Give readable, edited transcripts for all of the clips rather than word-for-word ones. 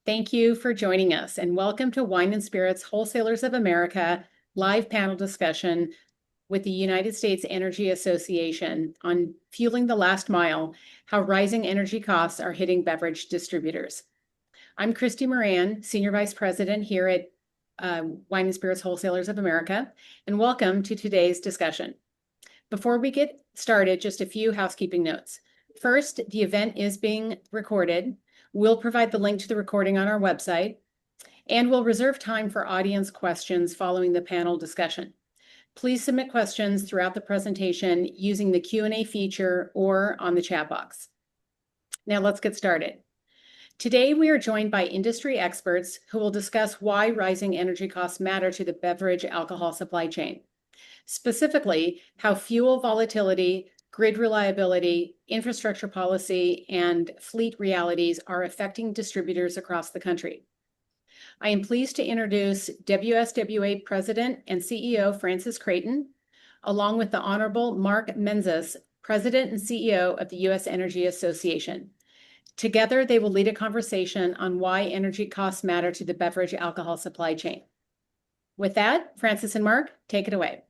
Thank you for joining us, and welcome to Wine and Spirits Wholesalers of America live panel discussion with the United States Energy Association on fueling the last mile, how rising energy costs are hitting beverage distributors. I'm Christy Moran, Senior Vice President here at Wine and Spirits Wholesalers of America, and welcome to today's discussion. Before we get started, just a few housekeeping notes. First, the event is being recorded. We'll provide the link to the recording on our website, and we'll reserve time for audience questions following the panel discussion. Please submit questions throughout the presentation using the Q&A feature or on the chat box. Now let's get started. Today, we are joined by industry experts who will discuss why rising energy costs matter to the beverage alcohol supply chain. Specifically, how fuel volatility, grid reliability, infrastructure policy, and fleet realities are affecting distributors across the country. I am pleased to introduce WSWA President and CEO Francis Creighton, along with the Honorable Mark Menzies, President and CEO of the U.S. Energy Association. Together, they will lead a conversation on why energy costs matter to the beverage alcohol supply chain. With that, Francis and Mark, take it away.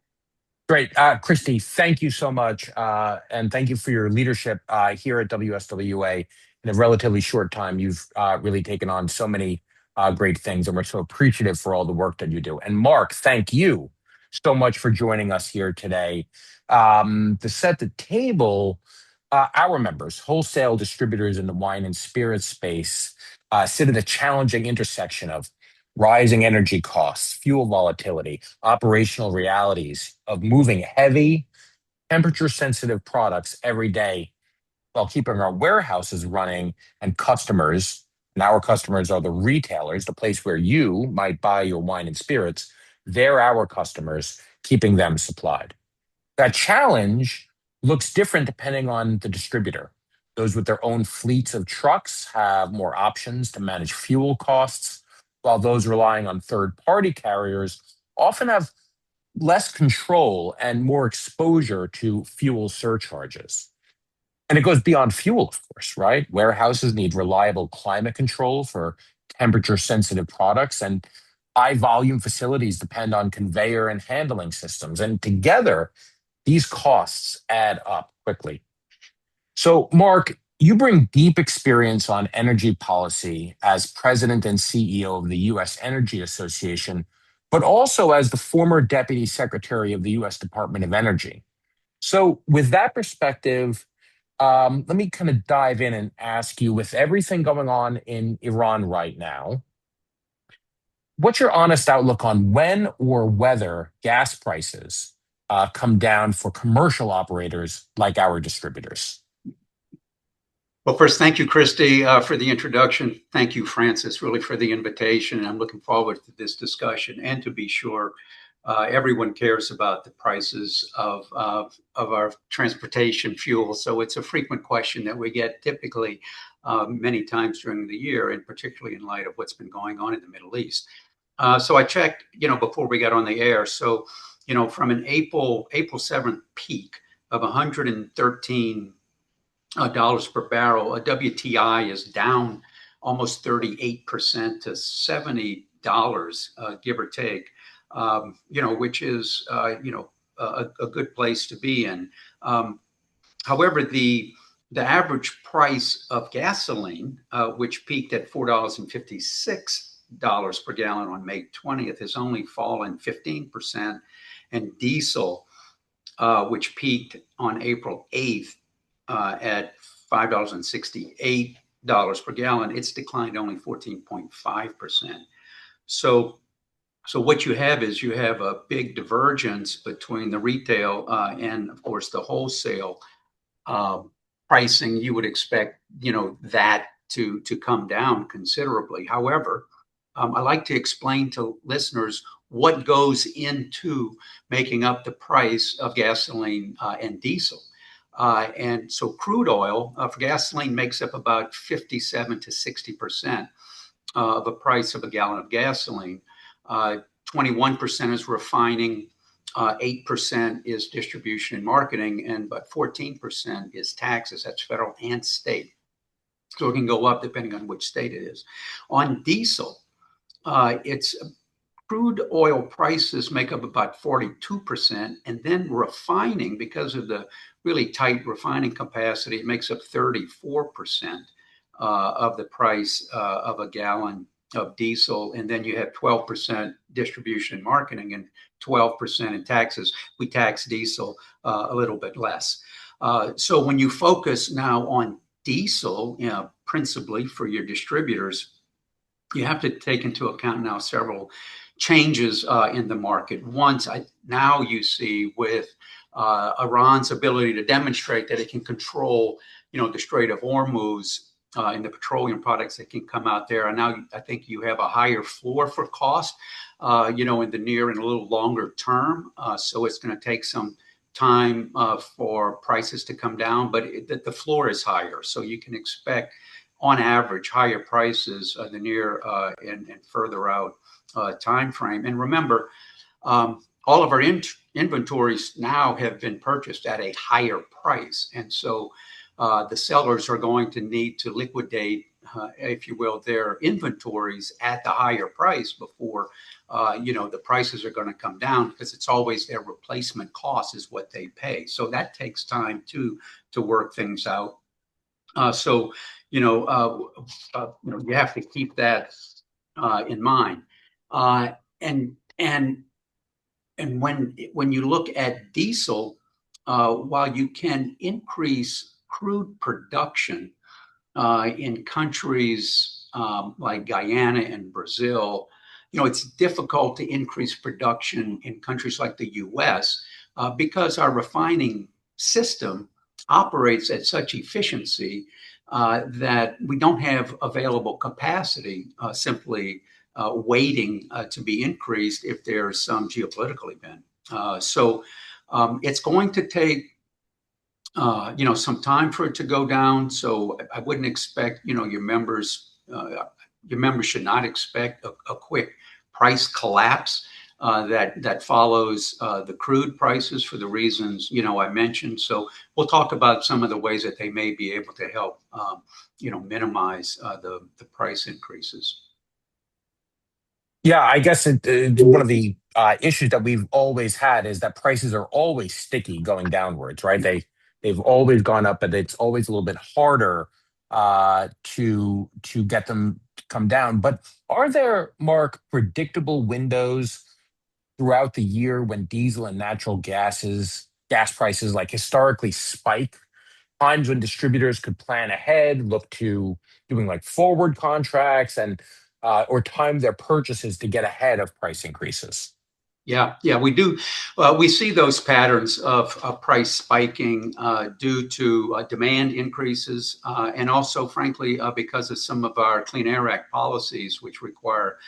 Great. Christy, thank you so much. And thank you for your leadership here at WSWA. In a relatively short time, you've really taken on so many great things, and we're so appreciative for all the work that you do. And Mark, thank you so much for joining us here today. To set the table, our members, wholesale distributors in the wine and spirits space, sit at a challenging intersection of rising energy costs, fuel volatility, operational realities of moving heavy, temperature-sensitive products every day while keeping our warehouses running and customers, and our customers are the retailers, the place where you might buy your wine and spirits, they're our customers, keeping them supplied. That challenge looks different depending on the distributor. Those with their own fleets of trucks have more options to manage fuel costs, while those relying on third-party carriers often have less control and more exposure to fuel surcharges. And it goes beyond fuel, of course, right? Warehouses need reliable climate control for temperature-sensitive products, and high-volume facilities depend on conveyor and handling systems. And together, these costs add up quickly. So, Mark, you bring deep experience on energy policy as president and CEO of the U.S. Energy Association, but also as the former deputy secretary of the U.S. Department of Energy. So, with that perspective, let me kind of dive in and ask you, with everything going on in Iran right now, what's your honest outlook on when or whether gas prices come down for commercial operators like our distributors? Well, first, thank you, Christy, for the introduction. Thank you, Francis, really for the invitation. I'm looking forward to this discussion. And to be sure, everyone cares about the prices of our transportation fuel. So it's a frequent question that we get typically many times during the year, and particularly in light of what's been going on in the Middle East. So I checked, before we got on the air. So, from an April 7th peak of 113 dollars per barrel, a WTI is down almost 38% to $70, give or take, which is, a good place to be in. However, the average price of gasoline, which peaked at $4.56 per gallon on May 20th, has only fallen 15%, and diesel, which peaked on April 8th, at $5.68 per gallon, it's declined only 14.5%. So what you have is a big divergence between the retail and, of course, the wholesale pricing. You would expect, that to come down considerably. However, I like to explain to listeners what goes into making up the price of gasoline and diesel. And so crude oil for gasoline makes up about 57 to 60% of the price of a gallon of gasoline. 21% is refining, 8% is distribution and marketing, and about 14% is taxes. That's federal and state. So it can go up depending on which state it is. On diesel, it's crude oil prices make up about 42%, and then refining, because of the really tight refining capacity, it makes up 34% of the price of a gallon of diesel. And then you have 12% distribution and marketing and 12% in taxes. We tax diesel a little bit less. So when you focus now on diesel, principally for your distributors, you have to take into account now several changes in the market. Now you see with Iran's ability to demonstrate that it can control, the Strait of Hormuz and the petroleum products that can come out there. And now I think you have a higher floor for cost, in the near and a little longer term. So it's going to take some time for prices to come down, but the floor is higher. So you can expect, on average, higher prices the near and further out time frame. And remember, all of our inventories now have been purchased at a higher price, and so the sellers are going to need to liquidate, if you will, their inventories at the higher price before the prices are going to come down, because it's always their replacement cost is what they pay. So that takes time to work things out. So you have to keep that in mind. And when you look at diesel, while you can increase crude production in countries like Guyana and Brazil, it's difficult to increase production in countries like the U.S. Because our refining system operates at such efficiency that we don't have available capacity simply waiting to be increased if there's some geopolitical event. So it's going to take some time for it to go down. So I wouldn't expect your members should not expect a quick price collapse that follows the crude prices for the reasons I mentioned. So we'll talk about some of the ways that they may be able to help minimize the price increases. Yeah, I guess one of the issues that we've always had is that prices are always sticky going downwards, right? They've always gone up, but it's always a little bit harder to get them to come down. But are there, Mark, predictable windows throughout the year when diesel and natural gas prices like historically spike? Times when distributors could plan ahead, look to doing like forward contracts and or time their purchases to get ahead of price increases. Yeah, we do. We see those patterns of price spiking due to demand increases, and also, frankly, because of some of our Clean Air Act policies, which require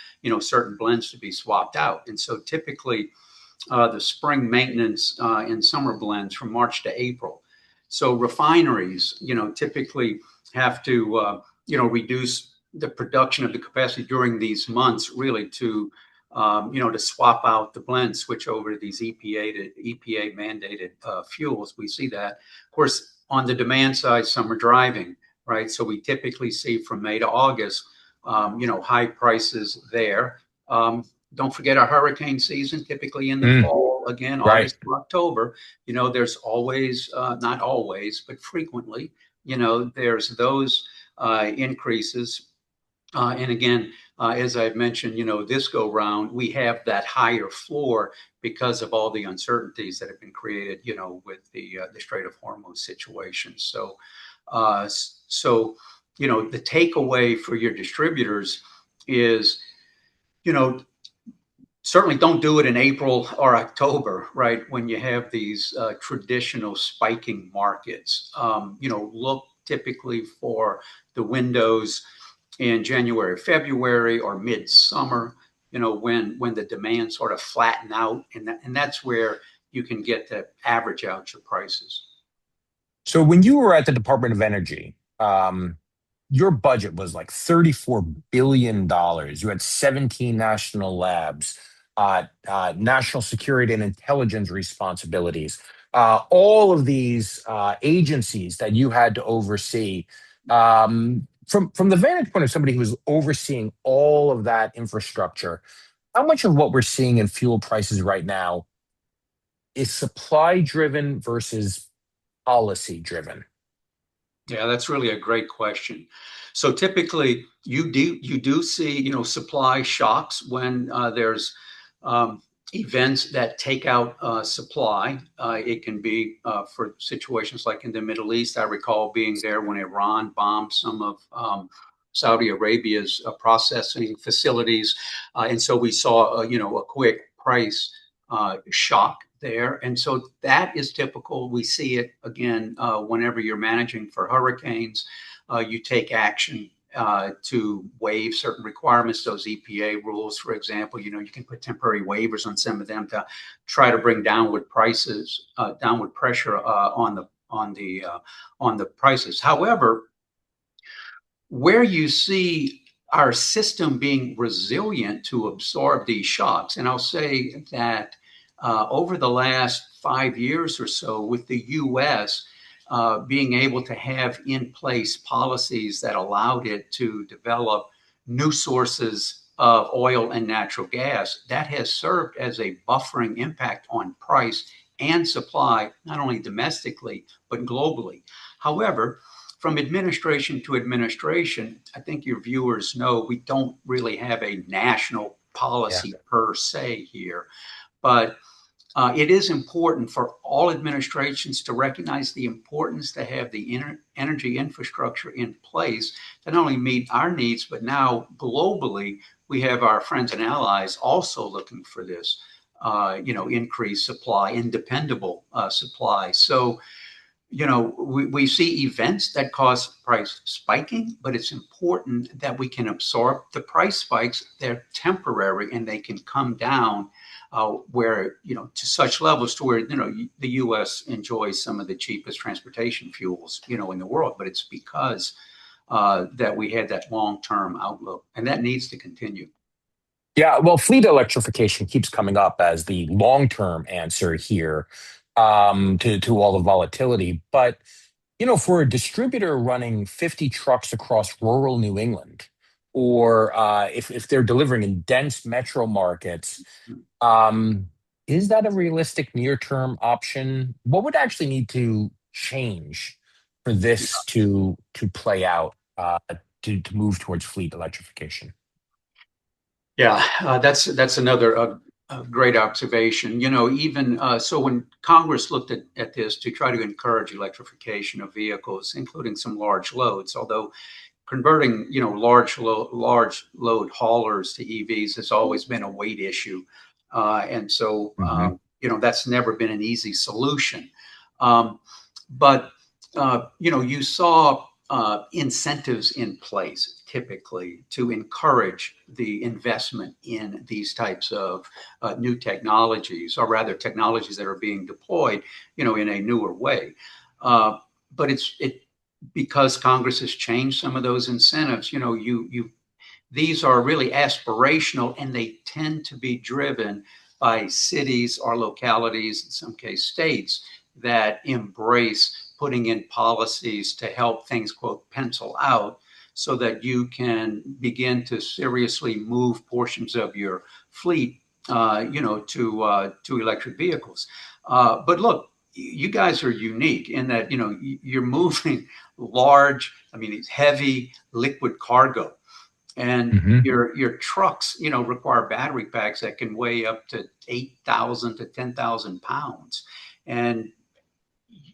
certain blends to be swapped out. And so, typically, the spring maintenance and summer blends from March to April. So refineries, typically have to reduce the production of the capacity during these months, really to swap out the blends, switch over to these EPA mandated fuels. We see that, of course, on the demand side, summer driving, right? So we typically see from May to August, high prices there. Don't forget our hurricane season, typically in the fall, again, August to October. There's always, not always, but frequently, there's those increases. And again, as I've mentioned, this go round, we have that higher floor because of all the uncertainties that have been created, with the Strait of Hormuz situation. So, the takeaway for your distributors is, certainly don't do it in April or October, right? When you have these traditional spiking markets. Look typically for the windows in January, February, or midsummer, when the demand sort of flatten out, and that's where you can get to average out your prices. So when you were at the Department of Energy, your budget was like $34 billion. You had 17 national labs, national security and intelligence responsibilities, all of these agencies that you had to oversee. from the vantage point of somebody who's overseeing all of that infrastructure, how much of what we're seeing in fuel prices right now is supply driven versus policy driven? Yeah, that's really a great question. So typically, you do see supply shocks when there's events that take out supply. It can be for situations like in the Middle East. I recall being there when Iran bombed some of Saudi Arabia's processing facilities, and so we saw a quick price shock there. And so that is typical. We see it again whenever you're managing for hurricanes. You take action to waive certain requirements, those EPA rules, for example. You can put temporary waivers on some of them to try to bring downward pressure on the prices. However, where you see our system being resilient to absorb these shocks, and I'll say that over the last 5 years or so, with the U.S. Being able to have in place policies that allowed it to develop new sources of oil and natural gas, that has served as a buffering impact on price and supply, not only domestically, but globally. However, from administration to administration, I think your viewers know we don't really have a national policy per se here, but it is important for all administrations to recognize the importance to have the energy infrastructure in place to not only meet our needs, but now globally, we have our friends and allies also looking for this, increased supply and dependable supply. So, we see events that cause price spiking, but it's important that we can absorb the price spikes. They're temporary and they can come down where, to such levels to where, the U.S. enjoys some of the cheapest transportation fuels, in the world. But it's because that we had that long-term outlook, and that needs to continue. Yeah, well, fleet electrification keeps coming up as the long-term answer here to all the volatility. But for a distributor running 50 trucks across rural New England, or if they're delivering in dense metro markets, is that a realistic near-term option? What would actually need to change for this to play out to move towards fleet electrification? Yeah, that's another great observation. Even so, when Congress looked at this to try to encourage electrification of vehicles, including some large loads, although converting large load haulers to EVs has always been a weight issue, and so that's never been an easy solution. But you saw incentives in place typically to encourage the investment in these types of new technologies, or rather technologies that are being deployed, in a newer way. But it because Congress has changed some of those incentives. These are really aspirational, and they tend to be driven by cities or localities, in some case states, that embrace putting in policies to help things, quote, pencil out, so that you can begin to seriously move portions of your fleet, to electric vehicles. But look, you guys are unique in that, you're moving large, it's heavy liquid cargo. And your trucks, require battery packs that can weigh up to 8,000 to 10,000 pounds. And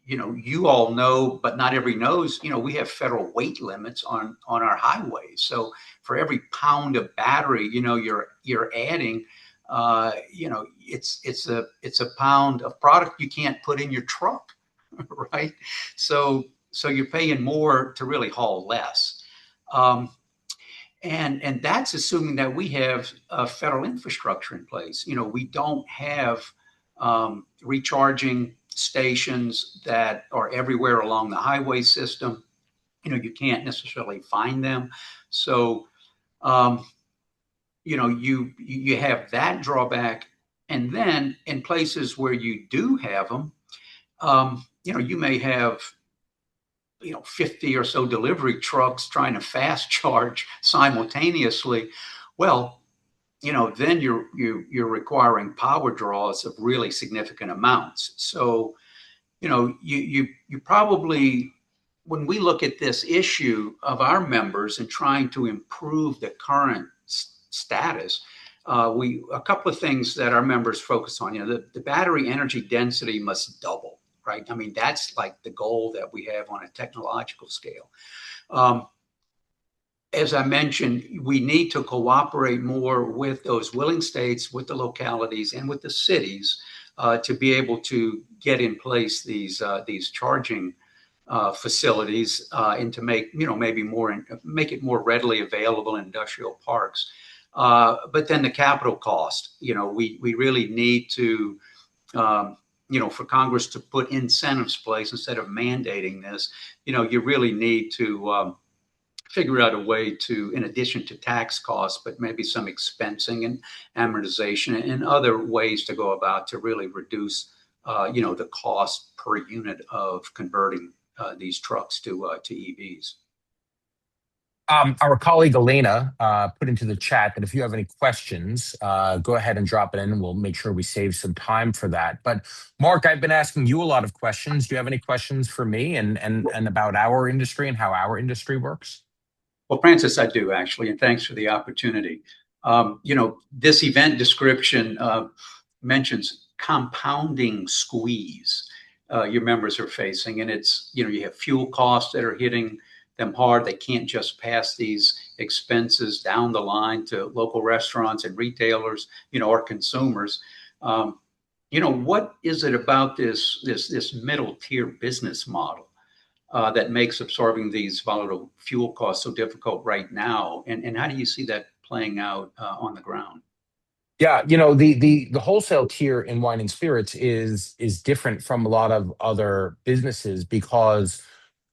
you all know, but not everybody knows, we have federal weight limits on our highways. So for every pound of battery, you're adding, it's a pound of product you can't put in your truck, right? So you're paying more to really haul less. And that's assuming that we have a federal infrastructure in place. We don't have recharging stations that are everywhere along the highway system. You can't necessarily find them. So, you have that drawback. And then in places where you do have them, you may have 50 or so delivery trucks trying to fast charge simultaneously, well, then you're requiring power draws of really significant amounts. So, you probably, when we look at this issue of our members and trying to improve the current status, a couple of things that our members focus on. The battery energy density must double, right? I mean, that's like the goal that we have on a technological scale. As I mentioned, we need to cooperate more with those willing states, with the localities, and with the cities to be able to get in place these charging facilities and to make make it more readily available in industrial parks. But then the capital cost, we really need to. For Congress to put incentives in place instead of mandating this, you really need to figure out a way to, in addition to tax costs, but maybe some expensing and amortization and other ways to go about to really reduce, the cost per unit of converting these trucks to EVs. Our colleague Elena put into the chat that if you have any questions, go ahead and drop it in, and we'll make sure we save some time for that. But Mark, I've been asking you a lot of questions. Do you have any questions for me and about our industry and how our industry works? Well, Francis, I do actually, and thanks for the opportunity. This event description mentions compounding squeeze your members are facing, and it's you have fuel costs that are hitting them hard. They can't just pass these expenses down the line to local restaurants and retailers, or consumers. What is it about this middle tier business model that makes absorbing these volatile fuel costs so difficult right now? And how do you see that playing out on the ground? Yeah, the wholesale tier in wine and spirits is different from a lot of other businesses because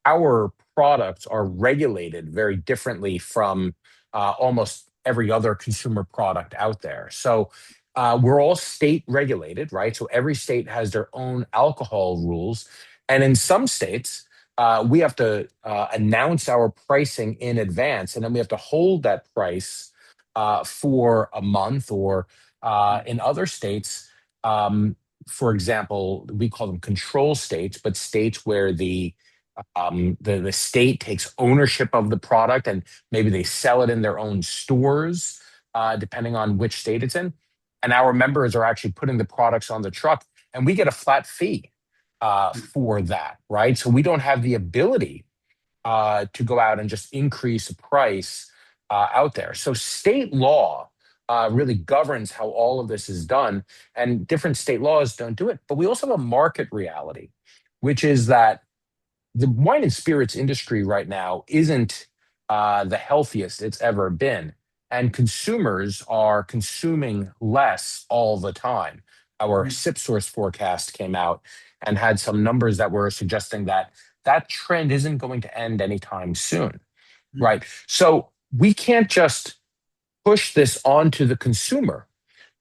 our products are regulated very differently from almost every other consumer product out there. So we're all state regulated, right? So every state has their own alcohol rules. And in some states, we have to announce our pricing in advance, and then we have to hold that price for a month, or in other states, for example, we call them control states, but states where the state takes ownership of the product and maybe they sell it in their own stores, depending on which state it's in. And our members are actually putting the products on the truck, and we get a flat fee for that, right? So we don't have the ability to go out and just increase the price out there. So state law really governs how all of this is done, and different state laws don't do it. But we also have a market reality, which is that the wine and spirits industry right now isn't the healthiest it's ever been. And consumers are consuming less all the time. Our SIP source forecast came out and had some numbers that were suggesting that that trend isn't going to end anytime soon, right? So we can't just push this onto the consumer,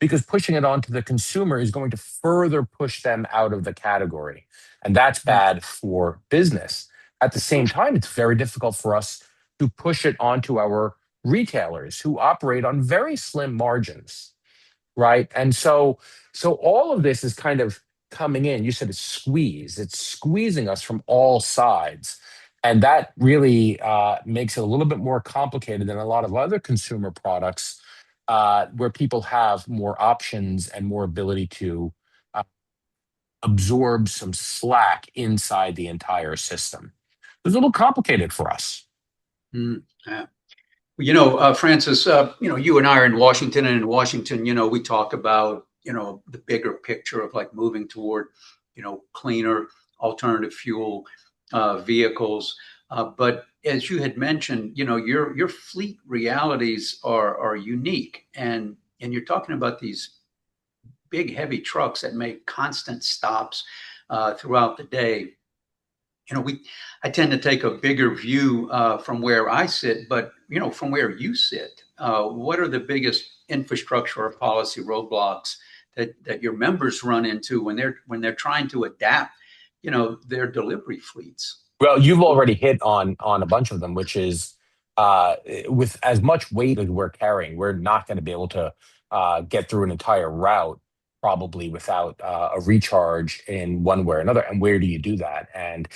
because pushing it onto the consumer is going to further push them out of the category. And that's bad for business. At the same time, it's very difficult for us to push it onto our retailers who operate on very slim margins, right? And so all of this is kind of coming in. You said it's squeeze. It's squeezing us from all sides. And that really makes it a little bit more complicated than a lot of other consumer products where people have more options and more ability to absorb some slack inside the entire system. It's a little complicated for us. Francis, you and I are in Washington, and in Washington, we talk about, the bigger picture of like moving toward, cleaner alternative fuel vehicles. But as you had mentioned, your fleet realities are unique, and you're talking about these big, heavy trucks that make constant stops throughout the day. I tend to take a bigger view from where I sit, but from where you sit, what are the biggest infrastructure or policy roadblocks that your members run into when they're trying to adapt, their delivery fleets? Well, you've already hit on a bunch of them, which is with as much weight as we're carrying, we're not going to be able to get through an entire route probably without a recharge in one way or another. And where do you do that? And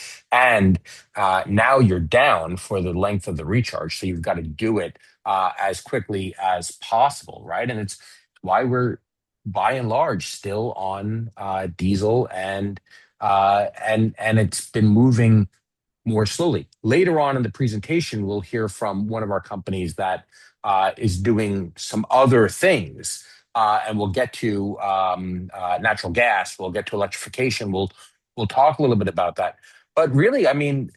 now you're down for the length of the recharge, so you've got to do it as quickly as possible, right? And it's why we're by and large still on diesel and it's been moving more slowly. Later on in the presentation, we'll hear from one of our companies that is doing some other things. And we'll get to natural gas. We'll get to electrification. We'll talk a little bit about that. But really, I mean,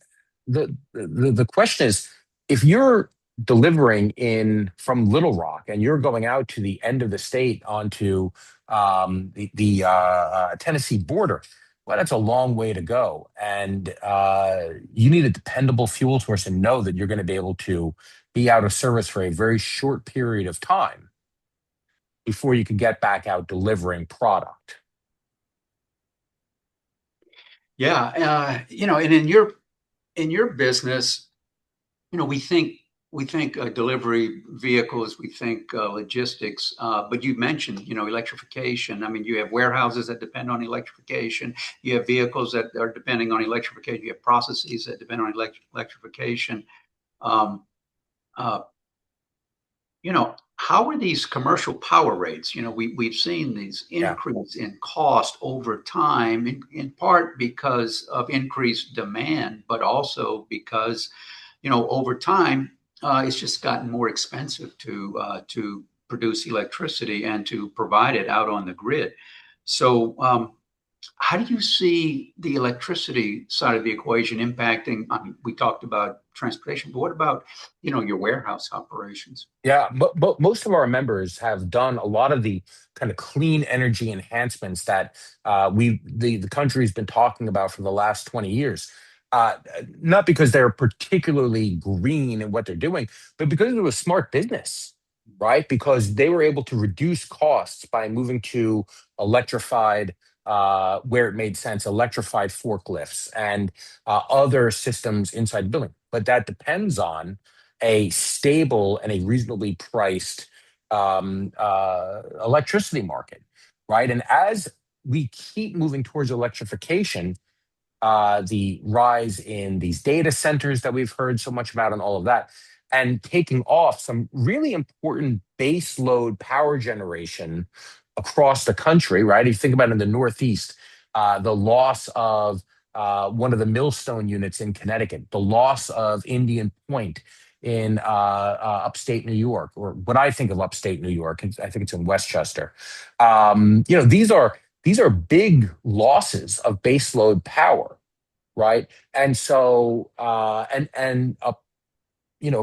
the question is, if you're delivering in from Little Rock and you're going out to the end of the state onto the Tennessee border, well, that's a long way to go. And you need a dependable fuel source and know that you're going to be able to be out of service for a very short period of time before you can get back out delivering product. Yeah, and in your business, we think delivery vehicles, we think logistics, but you mentioned, electrification. I mean, you have warehouses that depend on electrification. You have vehicles that are depending on electrification. You have processes that depend on electrification. Um, uh, how are these commercial power rates? We've seen these Yeah. increase in cost over time, in part because of increased demand, but also because, over time, it's just gotten more expensive to produce electricity and to provide it out on the grid. So, how do you see the electricity side of the equation impacting? I mean, we talked about transportation, but what about, your warehouse operations? Yeah, but most of our members have done a lot of the kind of clean energy enhancements that the country's been talking about for the last 20 years. Uh, Not because they're particularly green in what they're doing, but because it was smart business, right? Because they were able to reduce costs by moving to electrified, where it made sense, electrified forklifts and other systems inside the building. But that depends on a stable and a reasonably priced electricity market, right? And as we keep moving towards electrification, the rise in these data centers that we've heard so much about and all of that, and taking off some really important base load power generation across the country, right? If you think about it in the Northeast, the loss of one of the Millstone units in Connecticut, the loss of Indian Point in upstate New York, or what I think of upstate New York, I think it's in Westchester. These are big losses of baseload power, right? And so and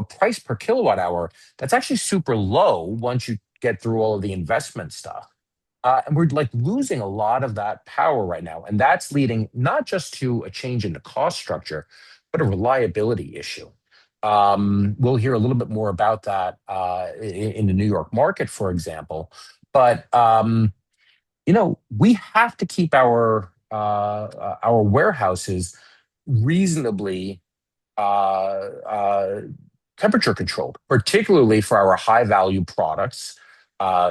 price per kilowatt hour that's actually super low once you get through all of the investment stuff. And we're like losing a lot of that power right now, and that's leading not just to a change in the cost structure, but a reliability issue. We'll hear a little bit more about that in the New York market, for example. But we have to keep our warehouses reasonably temperature controlled, particularly for our high value products,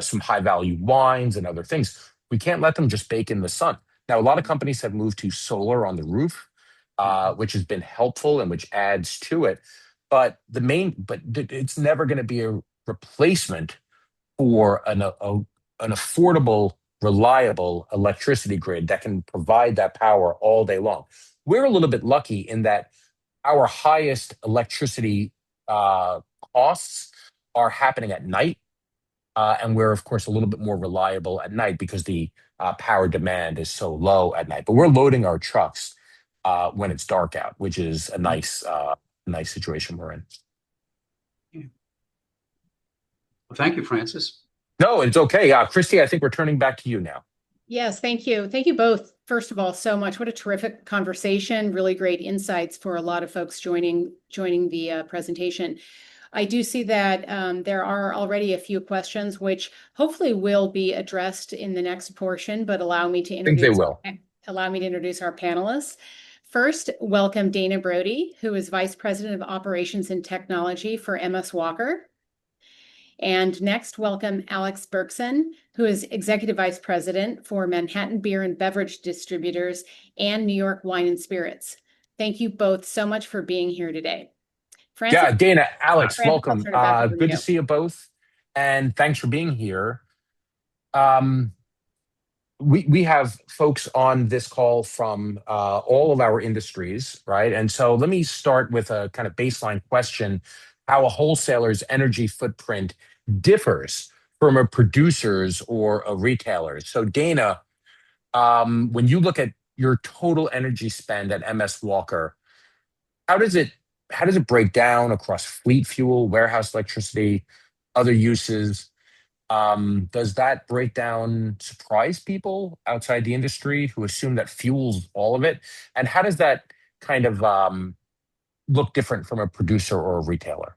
some high value wines and other things. We can't let them just bake in the sun. Now, a lot of companies have moved to solar on the roof, which has been helpful and which adds to it. But it's never going to be a replacement for an affordable, reliable electricity grid that can provide that power all day long. We're a little bit lucky in that our highest electricity costs are happening at night. And we're, of course, a little bit more reliable at night because the power demand is so low at night. But we're loading our trucks when it's dark out, which is a nice situation we're in. Well, thank you, Francis. No, it's okay. Christy, I think we're turning back to you now. Yes, thank you. Thank you both, first of all, so much. What a terrific conversation. Really great insights for a lot of folks joining the presentation. I do see that there are already a few questions, which hopefully will be addressed in the next portion, but allow me to I think they introduce will. our panelists. First, welcome Dana Brody, who is Vice President of Operations and Technology for MS Walker. And next, welcome Alex Berkson, who is Executive Vice President for Manhattan Beer and Beverage Distributors and New York Wine and Spirits. Thank you both so much for being here today. Yeah, Dana, Alex, Francis, I'll welcome. turn it back over to Good to you. see you both, and thanks for being here. Um, we have folks on this call from all of our industries, right? And so let me start with a kind of baseline question: how a wholesaler's energy footprint differs from a producer's or a retailer's. So, Dana, when you look at your total energy spend at MS Walker, how does it break down across fleet fuel, warehouse electricity, other uses? Does that breakdown surprise people outside the industry who assume that fuel's all of it? And how does that kind of look different from a producer or a retailer?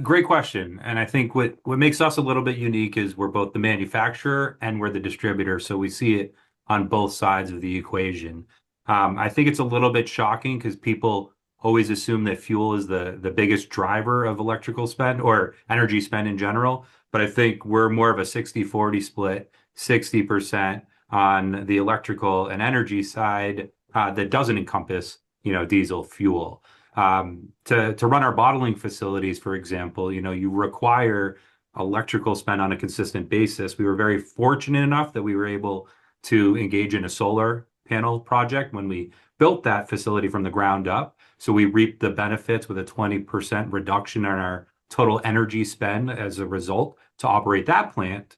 Great question. And I think what makes us a little bit unique is we're both the manufacturer and we're the distributor. So we see it on both sides of the equation. I think it's a little bit shocking because people always assume that fuel is the biggest driver of electrical spend or energy spend in general. But I think we're more of a 60-40 split, 60% on the electrical and energy side that doesn't encompass, diesel fuel. To run our bottling facilities, for example, you require electrical spend on a consistent basis. We were very fortunate enough that we were able to engage in a solar panel project when we built that facility from the ground up. So we reaped the benefits with a 20% reduction in our total energy spend as a result to operate that plant.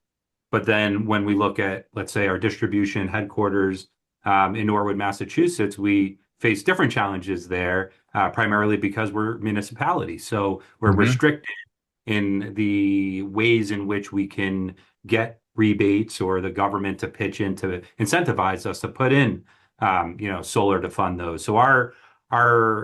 But then when we look at, let's say, our distribution headquarters in Norwood, Massachusetts, we face different challenges there, primarily because we're municipalities. So we're restricted in the ways in which we can get rebates or the government to pitch in to incentivize us to put in, solar to fund those. So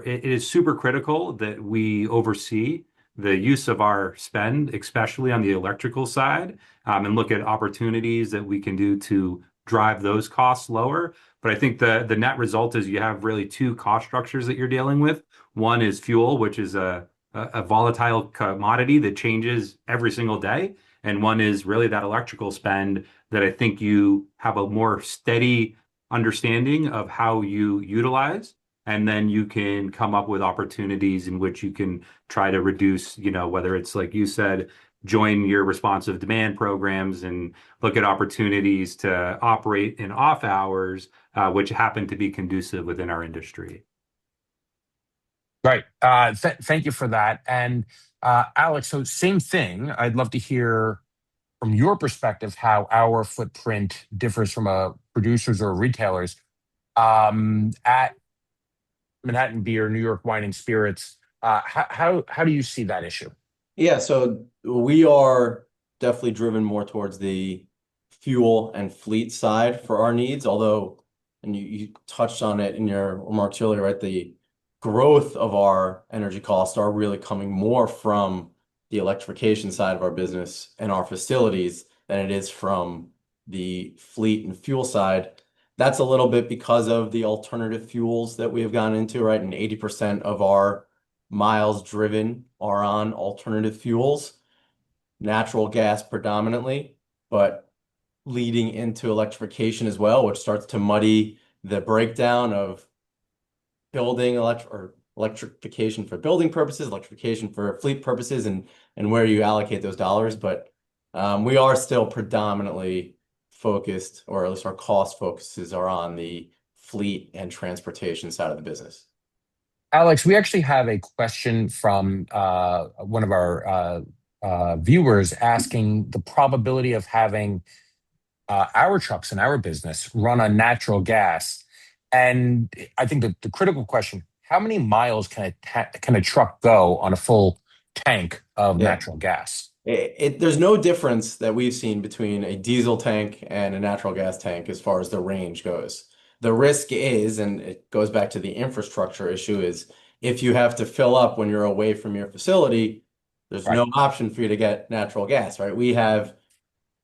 it is super critical that we oversee the use of our spend, especially on the electrical side, and look at opportunities that we can do to drive those costs lower. But I think the net result is you have really two cost structures that you're dealing with. One is fuel, which is a volatile commodity that changes every single day. And one is really that electrical spend that I think you have a more steady understanding of how you utilize. And then you can come up with opportunities in which you can try to reduce, whether it's like you said, join your responsive demand programs and look at opportunities to operate in off hours, which happen to be conducive within our industry. Right. Thank you for that. And Alex, so same thing. I'd love to hear from your perspective how our footprint differs from a producers or retailers. At Manhattan Beer, New York Wine and Spirits, how do you see that issue? Yeah, so we are definitely driven more towards the fuel and fleet side for our needs, although, and you touched on it in your remarks earlier, right? The growth of our energy costs are really coming more from the electrification side of our business and our facilities than it is from the fleet and fuel side. That's a little bit because of the alternative fuels that we have gone into, right? And 80% of our miles driven are on alternative fuels, natural gas predominantly, but leading into electrification as well, which starts to muddy the breakdown of building electrification for building purposes, electrification for fleet purposes, and where you allocate those dollars. But we are still predominantly focused, or at least our cost focuses are on the fleet and transportation side of the business. Alex, we actually have a question from one of our viewers asking the probability of having our trucks in our business run on natural gas. And I think the critical question, how many miles can a truck go on a full tank of natural gas? There's no difference that we've seen between a diesel tank and a natural gas tank as far as the range goes. The risk is, and it goes back to the infrastructure issue, is if you have to fill up when you're away from your facility, there's no option for you to get natural gas, right? We have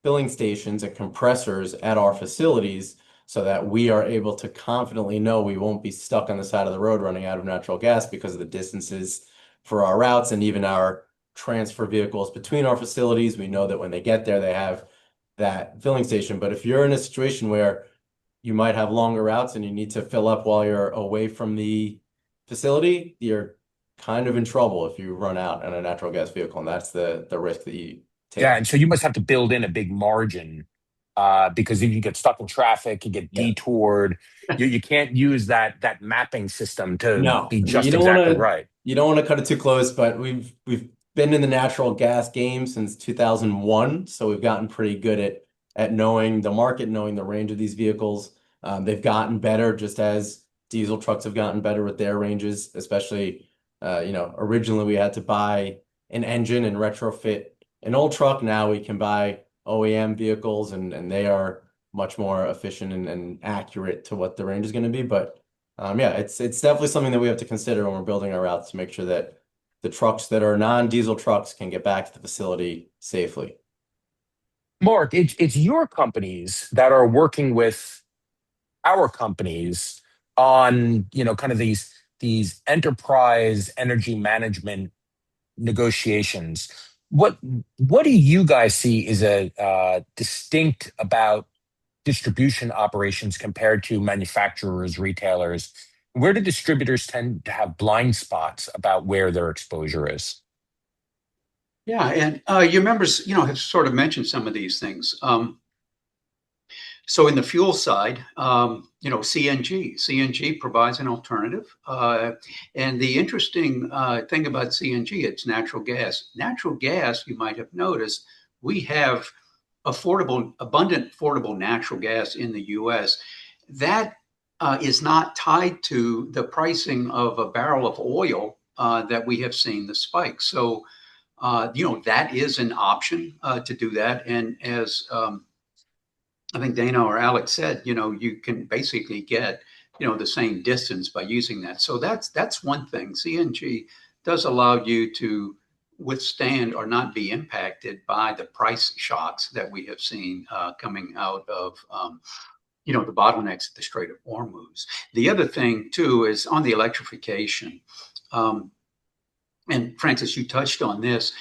filling stations and compressors at our facilities. so that we are able to confidently know we won't be stuck on the side of the road running out of natural gas because of the distances for our routes and even our transfer vehicles between our facilities. We know that when they get there, they have that filling station. But if you're in a situation where you might have longer routes and you need to fill up while you're away from the facility, you're kind of in trouble if you run out on a natural gas vehicle, and that's the risk that you take. Yeah, and so you must have to build in a big margin because if you get stuck in traffic, you get Yeah. detoured. You can't use that mapping system to No, be you just don't want exactly to right. you don't want to cut it too close, but we've been in the natural gas game since 2001, so we've gotten pretty good at knowing the market, knowing the range of these vehicles. They've gotten better just as diesel trucks have gotten better with their ranges, especially originally we had to buy an engine and retrofit an old truck. Now we can buy OEM vehicles and they are much more efficient and accurate to what the range is going to be. But yeah, it's definitely something that we have to consider when we're building our routes to make sure that the trucks that are non-diesel trucks can get back to the facility safely. Mark, it's your companies that are working with our companies on, kind of these enterprise energy management negotiations. What do you guys see is a distinct about distribution operations compared to manufacturers, retailers? Where do distributors tend to have blind spots about where their exposure is? Yeah, and your members, have sort of mentioned some of these things. So in the fuel side, CNG provides an alternative. And the interesting thing about CNG, it's natural gas. Natural gas, you might have noticed, we have abundant, affordable natural gas in the U.S. That is not tied to the pricing of a barrel of oil that we have seen the spike. So, that is an option to do that. And as I think Dana or Alex said, you can basically get, the same distance by using that. So that's one thing. CNG does allow you to withstand or not be impacted by the price shocks that we have seen coming out of, the bottlenecks at the Strait of Hormuz. The other thing too is on the electrification. And Francis, you touched on this.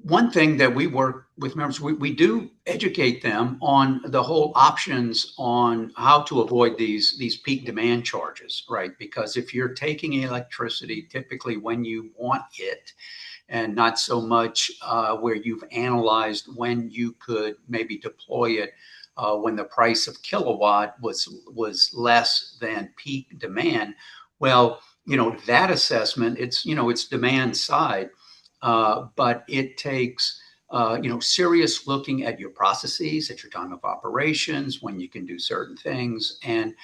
One thing that we work with members, we do educate them on the whole options on how to avoid these peak demand charges, right? Because if you're taking electricity typically when you want it, and not so much where you've analyzed when you could maybe deploy it when the price of kilowatt was less than peak demand. Well, that assessment, it's demand side. But it takes, serious looking at your processes, at your time of operations, when you can do certain things. And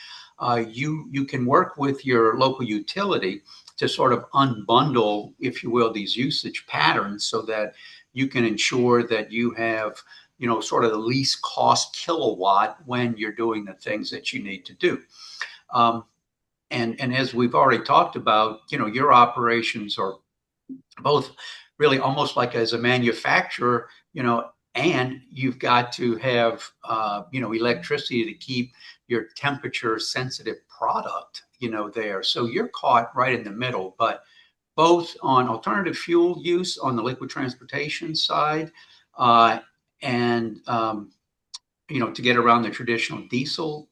you can work with your local utility to sort of unbundle, if you will, these usage patterns so that you can ensure that you have, sort of the least cost kilowatt when you're doing the things that you need to do. And as we've already talked about, your operations are both really almost like as a manufacturer, and you've got to have, electricity to keep your temperature sensitive product, there. So you're caught right in the middle, but both on alternative fuel use on the liquid transportation side, and, to get around the traditional diesel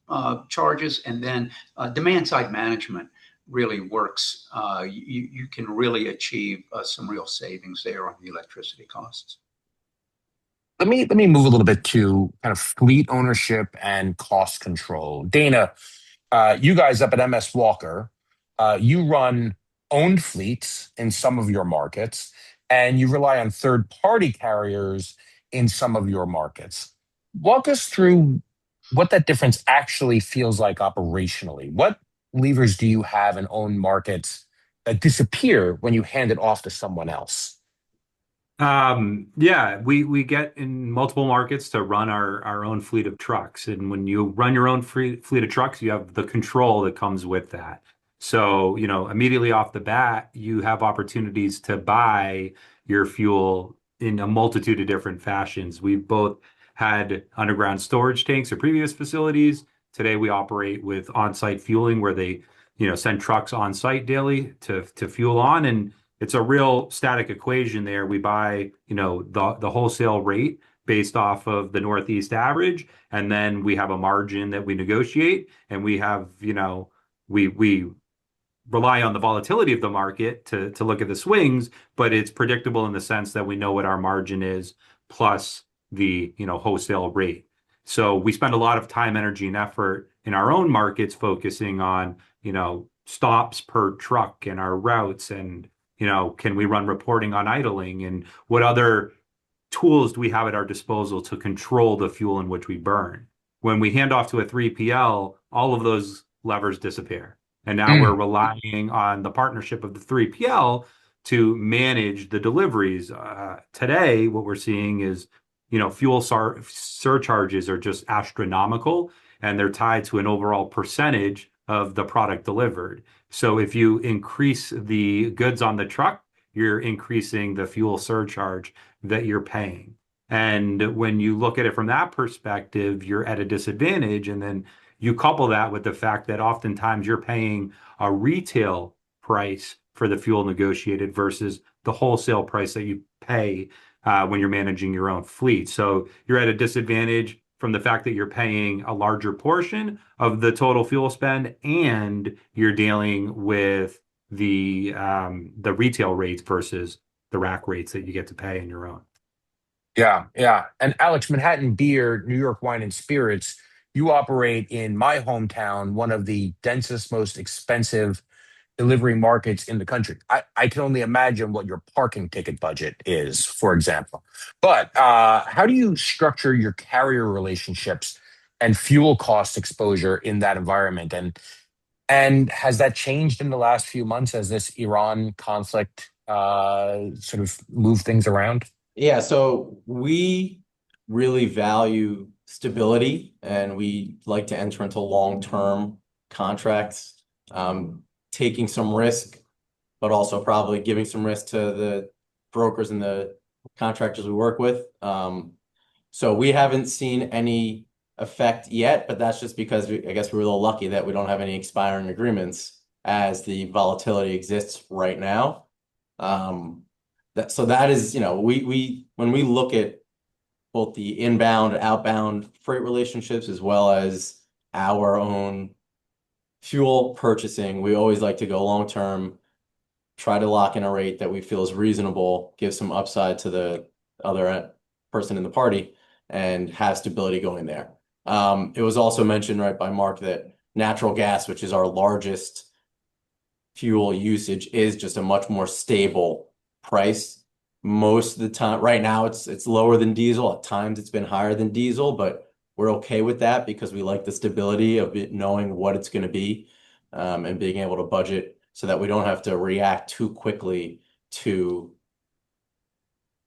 charges, and then demand side management really works. You can really achieve some real savings there on the electricity costs. Let me move a little bit to kind of fleet ownership and cost control. Dana, you guys up at MS Walker, you run owned fleets in some of your markets, and you rely on third-party carriers in some of your markets. Walk us through what that difference actually feels like operationally. What levers do you have in owned markets that disappear when you hand it off to someone else? Yeah, we get in multiple markets to run our own fleet of trucks. And when you run your own fleet of trucks, you have the control that comes with that. So, immediately off the bat, you have opportunities to buy your fuel in a multitude of different fashions. We both had underground storage tanks at previous facilities. Today we operate with on-site fueling where they, send trucks on site daily to fuel on, and it's a real static equation there. We buy, the wholesale rate based off of the Northeast average, and then we have a margin that we negotiate, and we have, we rely on the volatility of the market to look at the swings, but it's predictable in the sense that we know what our margin is plus the, wholesale rate. So we spend a lot of time, energy, and effort in our own markets focusing on, stops per truck in our routes, and, can we run reporting on idling, and what other tools do we have at our disposal to control the fuel in which we burn. When we hand off to a 3PL, all of those levers disappear. And now we're relying on the partnership of the 3PL to manage the deliveries. Today, what we're seeing is, fuel surcharges are just astronomical, and they're tied to an overall percentage of the product delivered. So if you increase the goods on the truck, you're increasing the fuel surcharge that you're paying. And when you look at it from that perspective, you're at a disadvantage. And then you couple that with the fact that oftentimes you're paying a retail price for the fuel negotiated versus the wholesale price that you pay when you're managing your own fleet. So you're at a disadvantage from the fact that you're paying a larger portion of the total fuel spend, and you're dealing with the retail rates versus the rack rates that you get to pay in your own. Yeah, yeah. And Alex, Manhattan Beer, New York Wine and Spirits, you operate in my hometown, one of the densest, most expensive delivery markets in the country. I can only imagine what your parking ticket budget is, for example. But how do you structure your carrier relationships and fuel cost exposure in that environment? And has that changed in the last few months as this Iran conflict sort of moved things around? Yeah, so we really value stability, and we like to enter into long-term contracts, taking some risk, but also probably giving some risk to the brokers and the contractors we work with. So we haven't seen any effect yet, but that's just because I guess we're a little lucky that we don't have any expiring agreements as the volatility exists right now. So that is, we when we look at both the inbound and outbound freight relationships as well as our own fuel purchasing, we always like to go long term, try to lock in a rate that we feel is reasonable, give some upside to the other person in the party, and have stability going there. It was also mentioned right by Mark that natural gas, which is our largest fuel usage, is just a much more stable price most of the time. Right now, it's lower than diesel. At times, it's been higher than diesel, but we're okay with that because we like the stability of it, knowing what it's going to be, and being able to budget so that we don't have to react too quickly to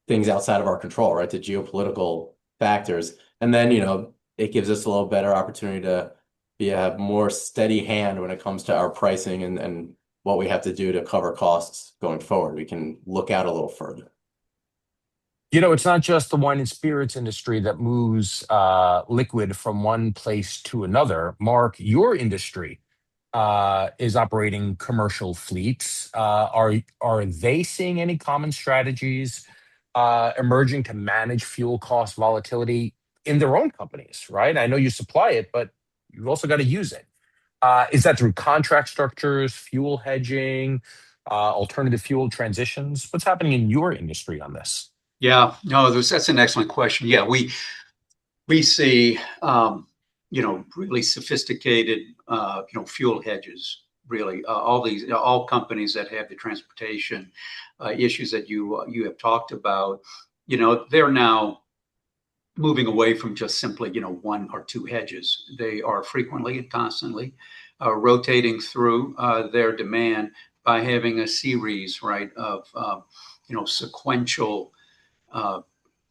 things outside of our control, right? To geopolitical factors. And then, it gives us a little better opportunity to be a more steady hand when it comes to our pricing and what we have to do to cover costs going forward. We can look out a little further. It's not just the wine and spirits industry that moves liquid from one place to another. Mark, your industry is operating commercial fleets. Are they seeing any common strategies emerging to manage fuel cost volatility in their own companies, right? I know you supply it, but you've also got to use it. Is that through contract structures, fuel hedging, alternative fuel transitions? What's happening in your industry on this? Yeah, no, that's an excellent question. Yeah, we see really sophisticated fuel hedges. Really, all companies that have the transportation issues that you have talked about, they're now moving away from just simply one or two hedges. They are frequently and constantly rotating through their demand by having a series, right, of sequential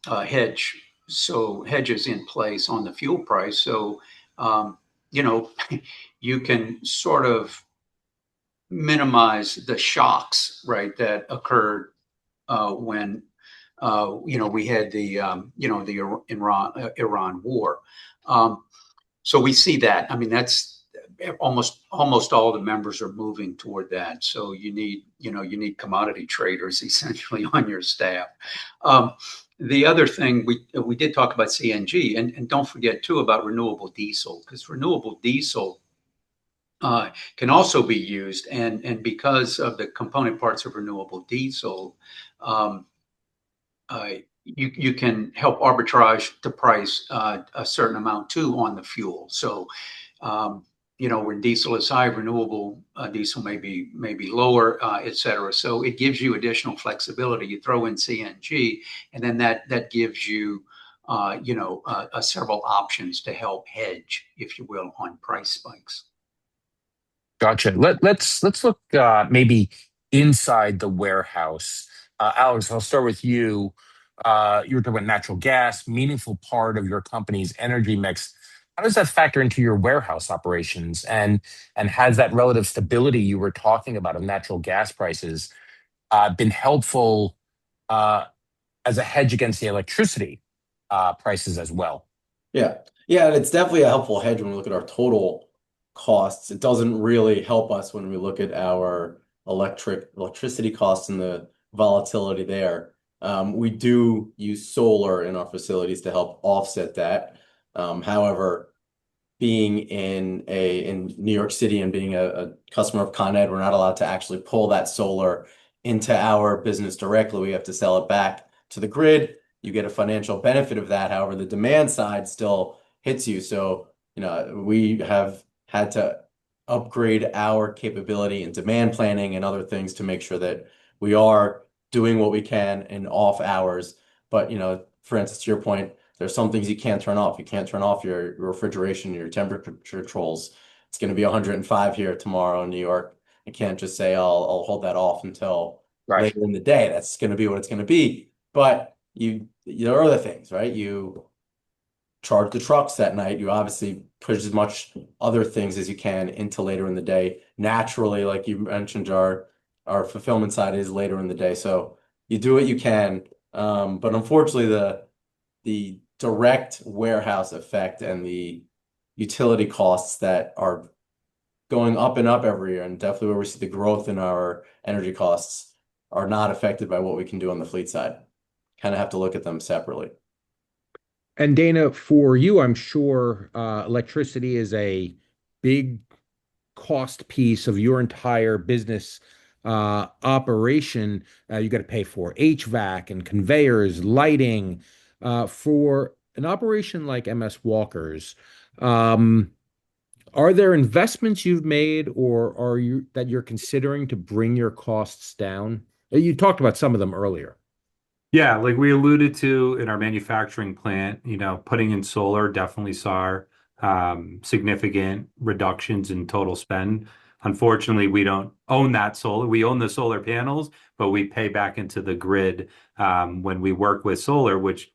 hedges in place on the fuel price. So, you can sort of minimize the shocks, right, that occurred when we had the Iran war. So we see that. I mean, that's almost all the members are moving toward that. So you need commodity traders essentially on your staff. The other thing we did talk about CNG, and don't forget too about renewable diesel, because renewable diesel can also be used, and because of the component parts of renewable diesel, you can help arbitrage the price a certain amount too on the fuel. So when diesel is high, renewable diesel may be lower, et cetera. So it gives you additional flexibility. You throw in CNG, and then that gives you several options to help hedge, if you will, on price spikes. Gotcha. Let's look maybe inside the warehouse. Alex, I'll start with you. You were talking about natural gas, meaningful part of your company's energy mix. How does that factor into your warehouse operations? And has that relative stability you were talking about of natural gas prices been helpful as a hedge against the electricity prices as well? Yeah. Yeah, and it's definitely a helpful hedge when we look at our total costs. It doesn't really help us when we look at our electricity costs and the volatility there. We do use solar in our facilities to help offset that. However, being in New York City and being a customer of Con Ed, we're not allowed to actually pull that solar into our business directly. We have to sell it back to the grid. You get a financial benefit of that. However, the demand side still hits you. So, we have had to upgrade our capability in demand planning and other things to make sure that we are doing what we can in off hours. But, for instance, to your point, there's some things you can't turn off. You can't turn off your refrigeration, your temperature controls. It's going to be 105 here tomorrow in New York. You can't just say, I'll hold that off until Right. later in the day. That's going to be what it's going to be. But there are other things, right? You charge the trucks that night. You obviously push as much other things as you can into later in the day. Naturally, like you mentioned, our fulfillment side is later in the day. So you do what you can. But unfortunately, the direct warehouse effect and the utility costs that are going up and up every year, and definitely where we see the growth in our energy costs, are not affected by what we can do on the fleet side. Kind of have to look at them separately. And Dana, for you, I'm sure electricity is a big cost piece of your entire business operation. You got to pay for HVAC and conveyors, lighting. For an operation like MS Walker's, are there investments you've made, or are you that you're considering to bring your costs down? You talked about some of them earlier. Yeah, like we alluded to in our manufacturing plant, putting in solar definitely saw significant reductions in total spend. Unfortunately, we don't own that solar. We own the solar panels, but we pay back into the grid when we work with solar, which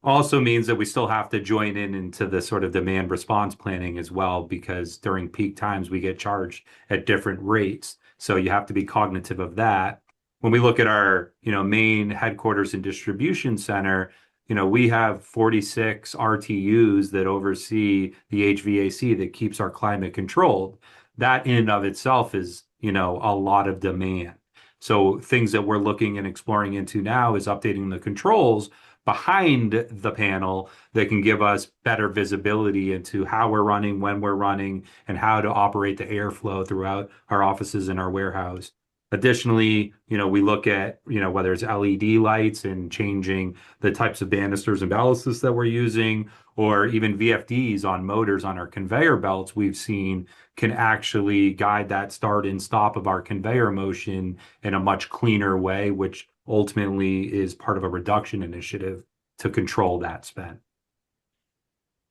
also means that we still have to join into the sort of demand response planning as well, because during peak times we get charged at different rates. So you have to be cognitive of that. When we look at our, main headquarters and distribution center, we have 46 RTUs that oversee the HVAC that keeps our climate controlled. That in and of itself is, a lot of demand. So things that we're looking and exploring into now is updating the controls behind the panel that can give us better visibility into how we're running, when we're running, and how to operate the airflow throughout our offices and our warehouse. Additionally, we look at, whether it's LED lights and changing the types of banisters and ballasts that we're using, or even VFDs on motors on our conveyor belts we've seen can actually guide that start and stop of our conveyor motion in a much cleaner way, which ultimately is part of a reduction initiative to control that spend.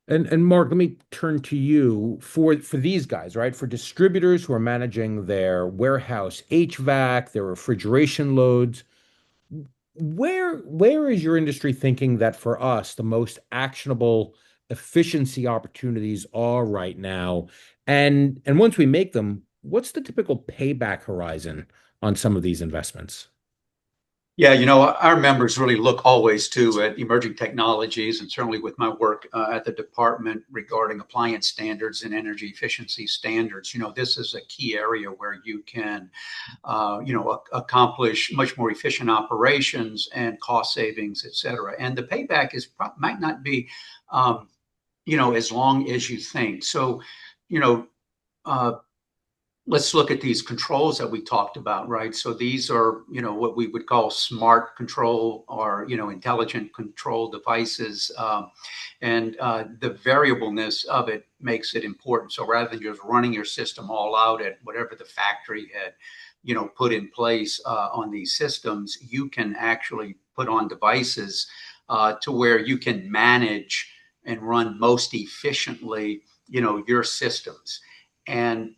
And Mark, let me turn to you for these guys, right? For distributors who are managing their warehouse HVAC, their refrigeration loads, where is your industry thinking that for us the most actionable efficiency opportunities are right now? And once we make them, what's the typical payback horizon on some of these investments? Yeah, our members really look always too at emerging technologies, and certainly with my work at the department regarding appliance standards and energy efficiency standards, this is a key area where you can, accomplish much more efficient operations and cost savings, et cetera. And the payback might not be, as long as you think. So, you know, uh, let's look at these controls that we talked about, right? So these are, what we would call smart control or, intelligent control devices. And the variableness of it makes it important. So rather than just running your system all out at whatever the factory had, put in place on these systems, you can actually put on devices to where you can manage and run most efficiently, your systems. And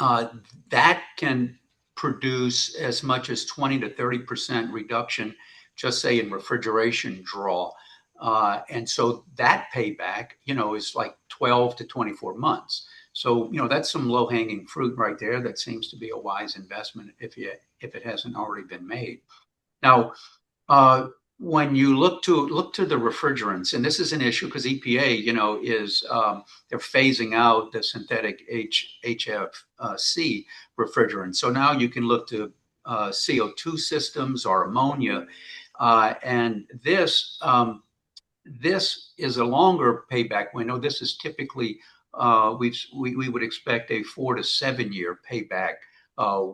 uh, that can produce as much as 20 to 30% reduction, just say in refrigeration draw. And so that payback, is like 12 to 24 months. So, that's some low hanging fruit right there. That seems to be a wise investment if it hasn't already been made. Now, when you look to the refrigerants, and this is an issue because EPA, is they're phasing out the synthetic HFC refrigerants. So now you can look to CO2 systems or ammonia, and this is a longer payback window. This is typically we would expect a 4 to 7 year payback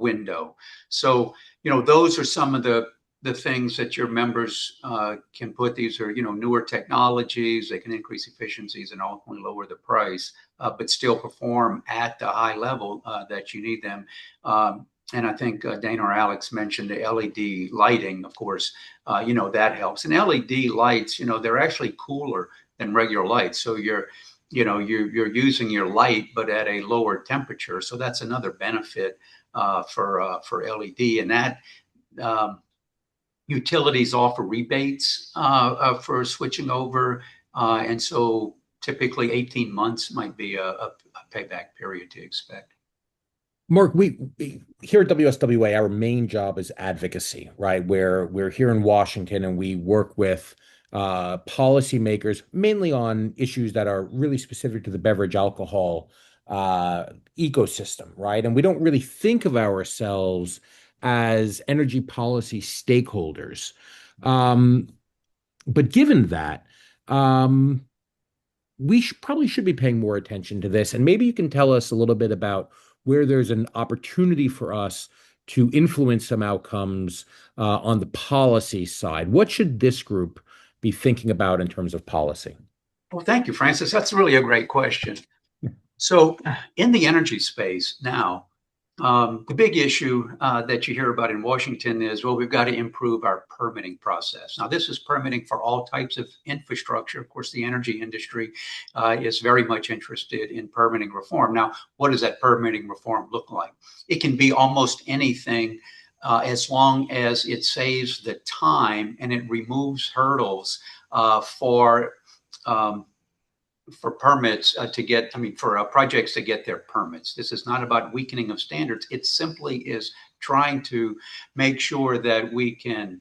window. So those are some of the things that your members can put. These are newer technologies. They can increase efficiencies and ultimately lower the price, but still perform at the high level that you need them. And I think Dana or Alex mentioned the LED lighting. Of course, that helps. And LED lights, they're actually cooler than regular lights. So you're using your light, but at a lower temperature. So that's another benefit for LED. And that utilities offer rebates for switching over. And so typically 18 months might be a payback period to expect. Mark, we here at WSWA, our main job is advocacy, right? Where we're here in Washington and we work with policymakers mainly on issues that are really specific to the beverage alcohol ecosystem, right? And we don't really think of ourselves as energy policy stakeholders. But given that, we probably should be paying more attention to this. And maybe you can tell us a little bit about where there's an opportunity for us to influence some outcomes on the policy side. What should this group be thinking about in terms of policy? Well, thank you, Francis. That's really a great question. So in the energy space now, the big issue that you hear about in Washington is, well, we've got to improve our permitting process. Now, this is permitting for all types of infrastructure. Of course, the energy industry is very much interested in permitting reform. Now, what does that permitting reform look like? It can be almost anything as long as it saves the time and it removes hurdles for permits for projects to get their permits. This is not about weakening of standards. It simply is trying to make sure that we can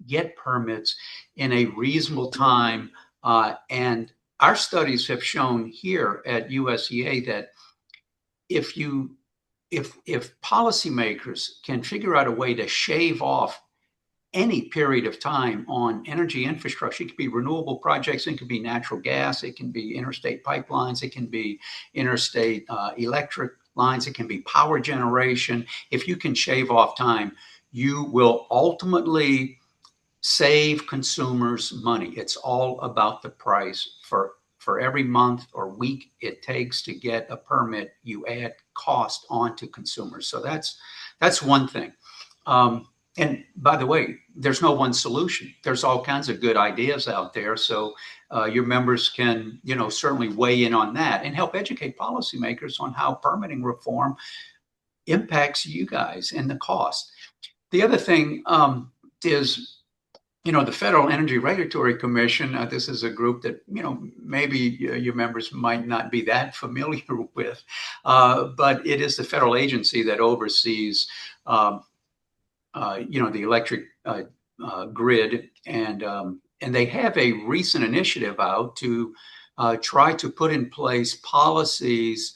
get permits in a reasonable time. And our studies have shown here at USEA that if policymakers can figure out a way to shave off any period of time on energy infrastructure. It could be renewable projects, it could be natural gas, it can be interstate pipelines, it can be interstate electric lines, it can be power generation. If you can shave off time, you will ultimately save consumers money. It's all about the price. For every month or week it takes to get a permit, you add cost onto consumers. So that's one thing. And by the way, there's no one solution. There's all kinds of good ideas out there. So your members can, certainly weigh in on that and help educate policymakers on how permitting reform impacts you guys and the cost. The other thing is, the Federal Energy Regulatory Commission. This is a group that, maybe your members might not be that familiar with, but it is the federal agency that oversees the electric grid, and they have a recent initiative out to try to put in place policies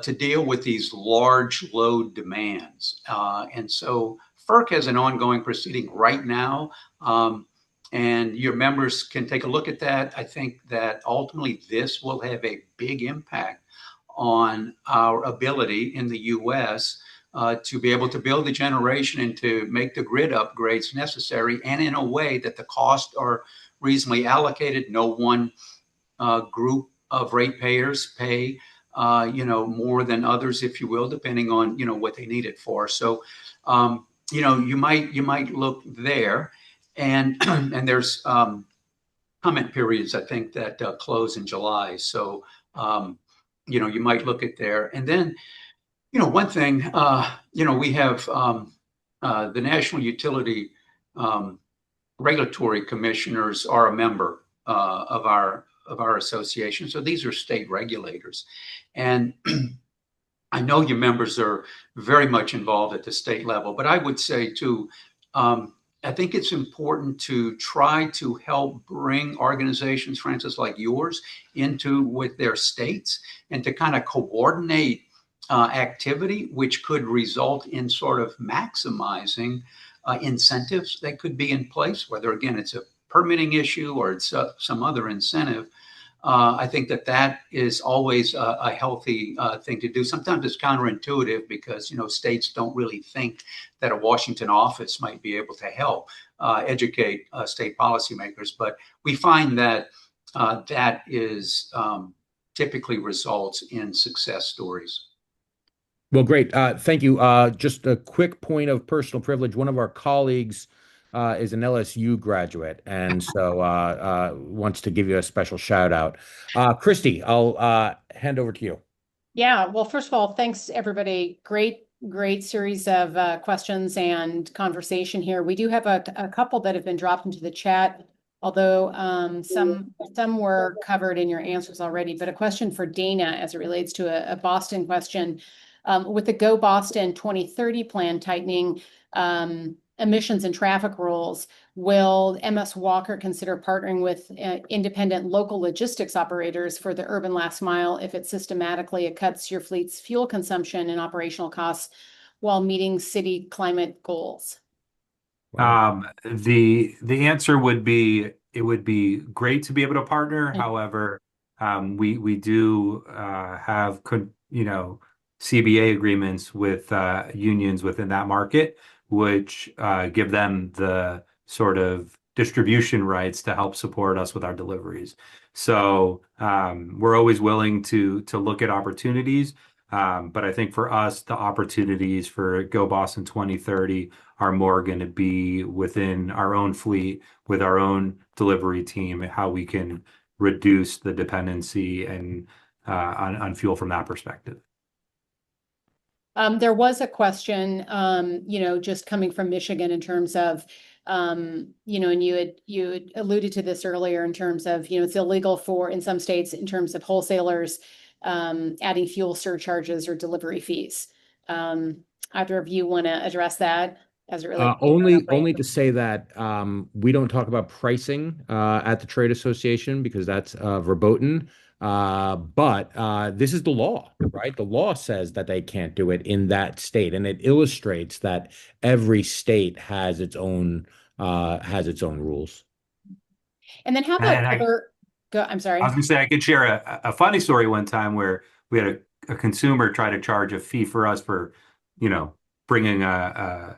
to deal with these large load demands. And so FERC has an ongoing proceeding right now, and your members can take a look at that. I think that ultimately this will have a big impact on our ability in the U.S. To be able to build the generation and to make the grid upgrades necessary, and in a way that the costs are reasonably allocated. No one group of ratepayers pay more than others, if you will, depending on what they need it for. So you might look there, and and there's comment periods, I think, that close in July. So you might look at there, and then one thing, we have the National Utility Regulatory Commissioners are a member of our association. So these are state regulators, and I know your members are very much involved at the state level. But I would say too, I think it's important to try to help bring organizations, Francis, like yours, into with their states, and to kind of coordinate activity, which could result in sort of maximizing incentives that could be in place, whether, again, it's a permitting issue or it's some other incentive. I think that is always a healthy thing to do. Sometimes it's counterintuitive because, states don't really think that a Washington office might be able to help educate state policymakers. But we find that that is typically results in success stories. Well, great. Thank you. Just a quick point of personal privilege. One of our colleagues is an LSU graduate, and so wants to give you a special shout out. Christy, I'll hand over to you. Yeah, well, first of all, thanks everybody. Great series of questions and conversation here. We do have a couple that have been dropped into the chat, although some were covered in your answers already. But a question for Dana as it relates to a Boston question. With the Go Boston 2030 plan tightening emissions and traffic rules, will MS Walker consider partnering with independent local logistics operators for the urban last mile if it systematically cuts your fleet's fuel consumption and operational costs while meeting city climate goals? The answer would be, it would be great to be able to partner. However, we do have CBA agreements with unions within that market, which give them the sort of distribution rights to help support us with our deliveries. So we're always willing to look at opportunities. But I think for us, the opportunities for Go Boston 2030 are more going to be within our own fleet, with our own delivery team, and how we can reduce the dependency and on fuel from that perspective. There was a question, just coming from Michigan in terms of, and you had alluded to this earlier in terms of, it's illegal in some states in terms of wholesalers adding fuel surcharges or delivery fees. Either of you want to address that as it relates? Only to say that we don't talk about pricing at the trade association because that's verboten. But this is the law, right? The law says that they can't do it in that state, and it illustrates that every state has its own rules. And then how about I'm sorry. I was going to say, I could share a funny story one time where we had a consumer try to charge a fee for us for, bringing our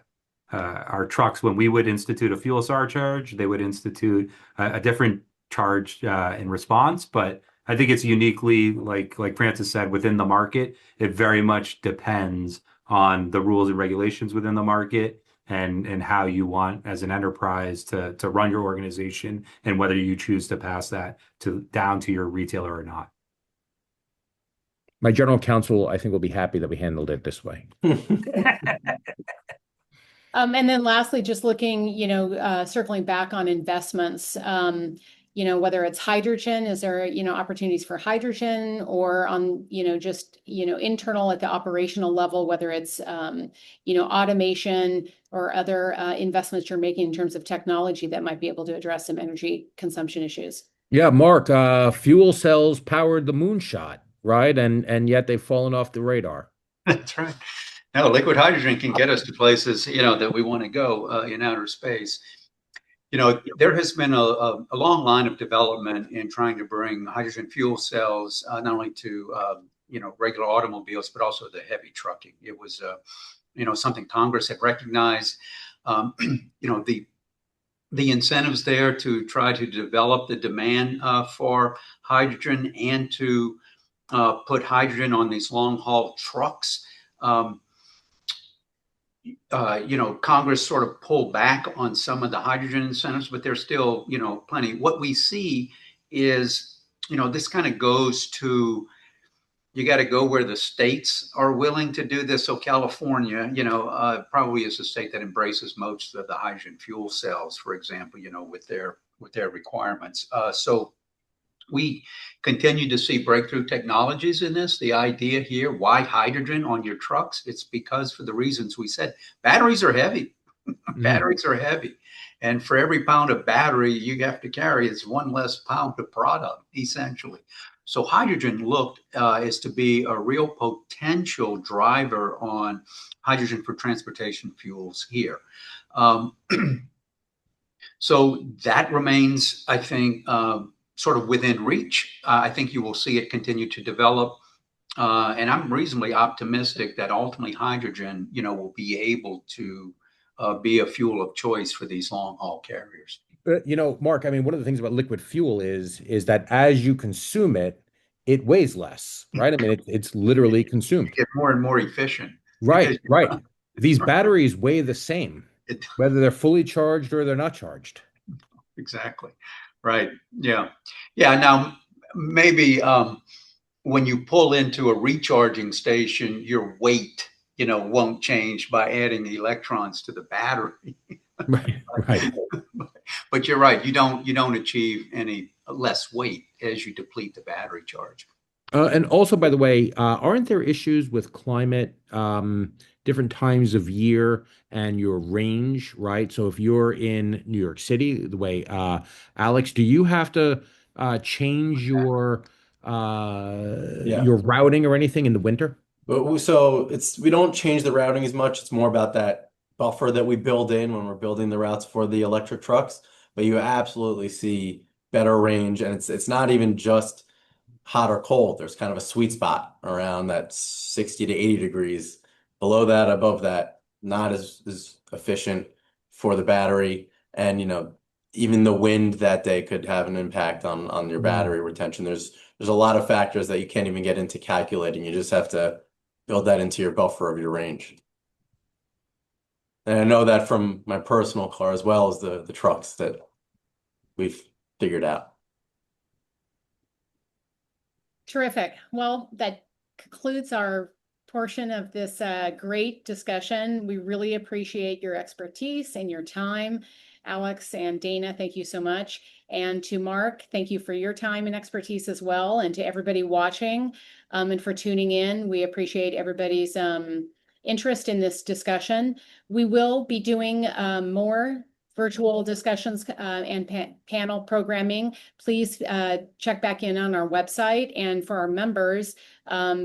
trucks. When we would institute a fuel surcharge, they would institute a different charge in response. But I think it's uniquely, like Francis said, within the market. It very much depends on the rules and regulations within the market, and how you want as an enterprise to run your organization, and whether you choose to pass that down to your retailer or not. My general counsel, I think, will be happy that we handled it this way. And then lastly, just looking, circling back on investments, whether it's hydrogen, is there, opportunities for hydrogen, or on, just, internal at the operational level, whether it's, automation or other investments you're making in terms of technology that might be able to address some energy consumption issues. Yeah, Mark, fuel cells powered the moonshot, right? And yet they've fallen off the radar. That's right. No, liquid hydrogen can get us to places, that we want to go in outer space. There has been a long line of development in trying to bring hydrogen fuel cells not only to regular automobiles, but also the heavy trucking. It was something Congress had recognized. The incentives there to try to develop the demand for hydrogen and to put hydrogen on these long haul trucks. Congress sort of pulled back on some of the hydrogen incentives, but there's still, plenty. What we see is, this kind of goes to, you got to go where the states are willing to do this. So California, probably is the state that embraces most of the hydrogen fuel cells, for example, with their requirements. So we continue to see breakthrough technologies in this. The idea here, why hydrogen on your trucks? It's because, for the reasons we said, batteries are heavy. Batteries are heavy. And for every pound of battery you have to carry, it's one less pound of product, essentially. So hydrogen looked is to be a real potential driver on hydrogen for transportation fuels here. So that remains, I think, sort of within reach. I think you will see it continue to develop. And I'm reasonably optimistic that ultimately hydrogen, will be able to be a fuel of choice for these long haul carriers. Mark, I mean, one of the things about liquid fuel is that as you consume it, it weighs less, right? I mean, it's literally consumed. Get more and more efficient. Right, right. These batteries weigh the same, whether they're fully charged or they're not charged. Exactly. Right. Yeah. Yeah. Now, maybe when you pull into a recharging station, your weight, won't change by adding the electrons to the battery. Right. Right. But you're right. You don't achieve any less weight as you deplete the battery charge. And also, by the way, aren't there issues with climate, different times of year and your range, right? So if you're in New York City, the way, Alex, do you have to change your routing or anything in the winter? So we don't change the routing as much. It's more about that buffer that we build in when we're building the routes for the electric trucks. But you absolutely see better range, and it's not even just hot or cold. There's kind of a sweet spot around that 60 to 80 degrees. Below that, above that, not as efficient for the battery. And, even the wind that day could have an impact on your battery retention. There's a lot of factors that you can't even get into calculating. You just have to build that into your buffer of your range. And I know that from my personal car as well as the trucks that we've figured out. Terrific. Well, that concludes our portion of this great discussion. We really appreciate your expertise and your time. Alex and Dana, thank you so much. And to Mark, thank you for your time and expertise as well. And to everybody watching and for tuning in, we appreciate everybody's interest in this discussion. We will be doing more virtual discussions and panel programming. Please check back in on our website. And for our members,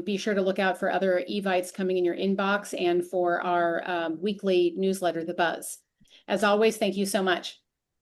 be sure to look out for other evites coming in your inbox and for our weekly newsletter, The Buzz. As always, thank you so much.